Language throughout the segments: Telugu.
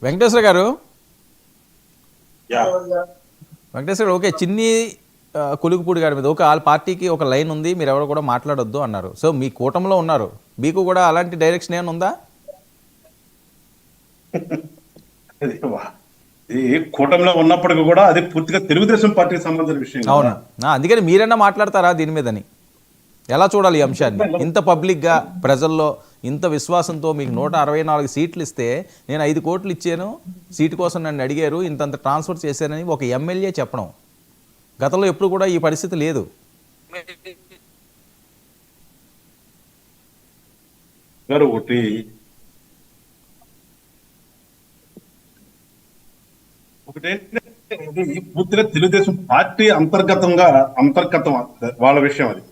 వెంకటేశ్వర గారు యా వెంకటేశ్వర ఓకే చిన్ని కొలుగుపూడి గారి మీద ఓకే వాళ్ళ పార్టీకి ఒక లైన్ ఉంది, మీరు ఎవరు కూడా మాట్లాడొద్దు అన్నారు. సో మీ కూటమిలో ఉన్నారు, మీకు కూడా అలాంటి డైరెక్షన్ ఏమైనా ఉందా? ఇది కూటమిలో ఉన్నప్పటికీ కూడా అది పూర్తిగా తెలుగుదేశం పార్టీకి సంబంధించిన విషయం కదా. అవును, అందుకని మీరైనా మాట్లాడతారా దీని మీదని? ఎలా చూడాలి ఈ అంశాన్ని? ఇంత పబ్లిక్గా ప్రజల్లో ఇంత విశ్వాసంతో మీకు 164 సీట్లు ఇస్తే నేను 5 కోట్లు ఇచ్చాను సీటు కోసం నన్ను అడిగారు, ఇంతంత ట్రాన్స్ఫర్ చేశానని ఒక ఎమ్మెల్యే చెప్పడం గతంలో ఎప్పుడు కూడా ఈ పరిస్థితి లేదు. గారు ఒకటి ఒకటేంటంటే ఇది పూర్తిగా తెలుగుదేశం పార్టీ అంతర్గతం వాళ్ళ విషయం అది.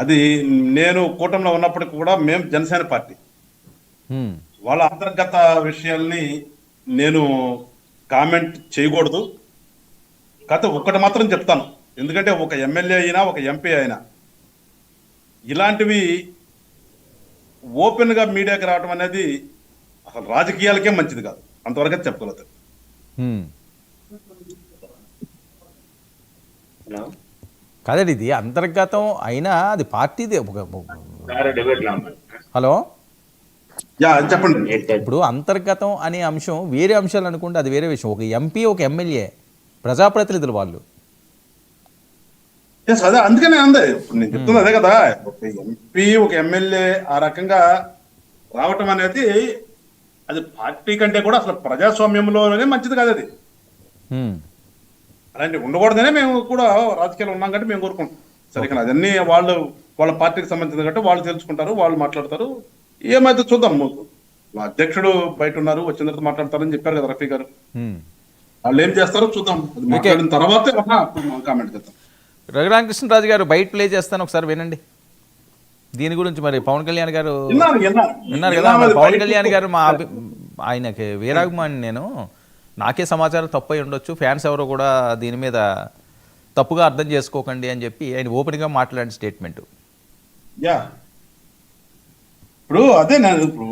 అది నేను కూటమిలో ఉన్నప్పటికీ కూడా మేము జనసేన పార్టీ వాళ్ళ అంతర్గత విషయాల్ని నేను కామెంట్ చేయకూడదు. కథ ఒక్కటి మాత్రం చెప్తాను, ఎందుకంటే ఒక ఎమ్మెల్యే అయినా ఒక ఎంపీ అయినా ఇలాంటివి ఓపెన్ గా మీడియాకి రావడం అనేది అసలు రాజకీయాలకే మంచిది కాదు, అంతవరకు చెప్పగలుగుతారు. కాదండి, ఇది అంతర్గతం అయినా అది పార్టీదే. హలో, చెప్పండి. ఇప్పుడు అంతర్గతం అనే అంశం వేరే అంశాలు అనుకుంటే అది వేరే విషయం. ఒక ఎంపీ ఒక ఎమ్మెల్యే ప్రజాప్రతినిధులు వాళ్ళు. అదే అందుకనే అందే ఇప్పుడు నేను చెప్తుంది అదే కదా. ఒక ఎంపీ ఒక ఎమ్మెల్యే ఆ రకంగా రావటం అనేది అది పార్టీ కంటే కూడా అసలు ప్రజాస్వామ్యంలోనే మంచిది కాదు అది. అలాంటి ఉండకూడదనే మేము కూడా రాజకీయాలు ఉన్నాం కాబట్టి మేము కోరుకుంటాం. సరే కానీ అదన్నీ వాళ్ళ పార్టీకి సంబంధించిన కాబట్టి వాళ్ళు తెలుసుకుంటారు, వాళ్ళు మాట్లాడతారు. ఏమైతే చూద్దాం. అధ్యక్షుడు బయట ఉన్నారు, వచ్చిన తర్వాత మాట్లాడతారని చెప్పారు కదా రఫీ గారు. వాళ్ళు ఏం చేస్తారో చూద్దాం, మాట్లాడిన తర్వాత కామెంట్ చేద్దాం. రఘురామకృష్ణరాజు గారు బయట ప్లే చేస్తాను, ఒకసారి వినండి దీని గురించి. మరి పవన్ కళ్యాణ్ గారు విన్నారు కదా, పవన్ కళ్యాణ్ గారు ఆయనకి వీరాభిమాని, నేను నాకే సమాచారం తప్పు అయి ఉండొచ్చు, ఫ్యాన్స్ ఎవరో కూడా దీని మీద తప్పుగా అర్థం చేసుకోకండి అని చెప్పి ఆయన ఓపెన్గా మాట్లాడిన స్టేట్మెంట్. ఇప్పుడు అదే ఇప్పుడు